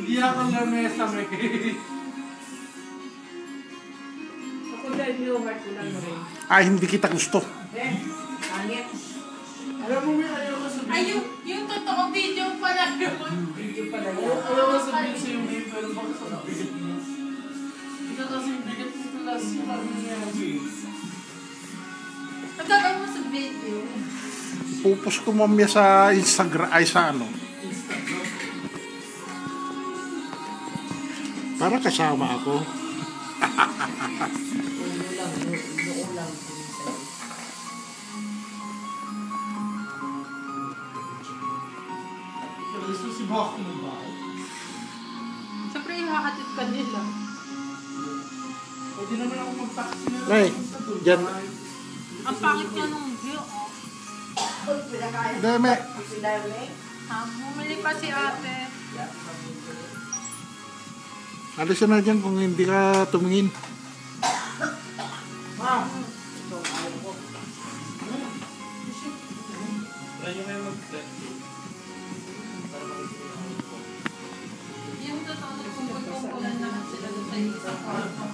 Hindi ako lamesa, may. Ako dahil yung heart ko lang rin. Ay, hindi kita gusto. Angit. Alam mo, may ayaw ko sabihin. Ay, yung totoo video pala yun. Video pala yun. Ayaw ko sabihin sa'yo, may, pero baka sa bigat niya. Hindi ka kasi bigat mo class, sabi niya kasi. Nagkakaw mo sa video. Pupus ko mamaya sa Instagram, ay sa ano. Para kasama ako. Noong lang. Gusto si Bako mo ba? Siyempre, ihahatid ka nila. Pwede naman ako mag-taxi na lang. Nay, dyan. Ang pangit niya nung view, oh. Uy, pinakain. Deme. Si Darme. Ha? Bumili pa si ate. Alis na dyan kung hindi ka tumingin. Ma'am! Ito, ayaw ko. Try nyo kayo mag-taxi. Yung totoo, nagpupulpulan naman sila doon sa isang kwarto.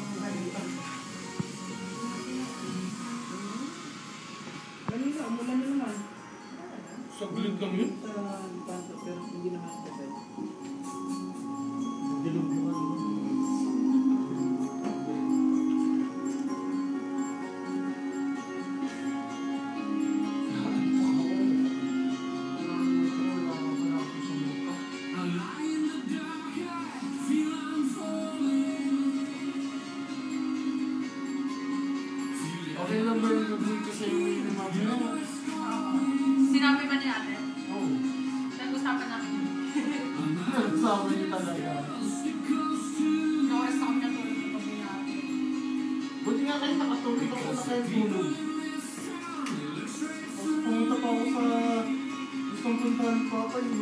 Kanina, umulan na naman. Saglit lang yun. Sa kanto, pero hindi naman ito. Dilog naman. Okay lang ba yung gagawin ko sa'yo yung mga mo? Sinabi ba ni ate? Oo. Nag-usapan namin. Sabi niyo talaga. Nakas na kami natulog sa pag ate. Buti nga kayo nakatulog ako na kayo tulog. Pumunta pa ako sa gustong puntahan ko pa yung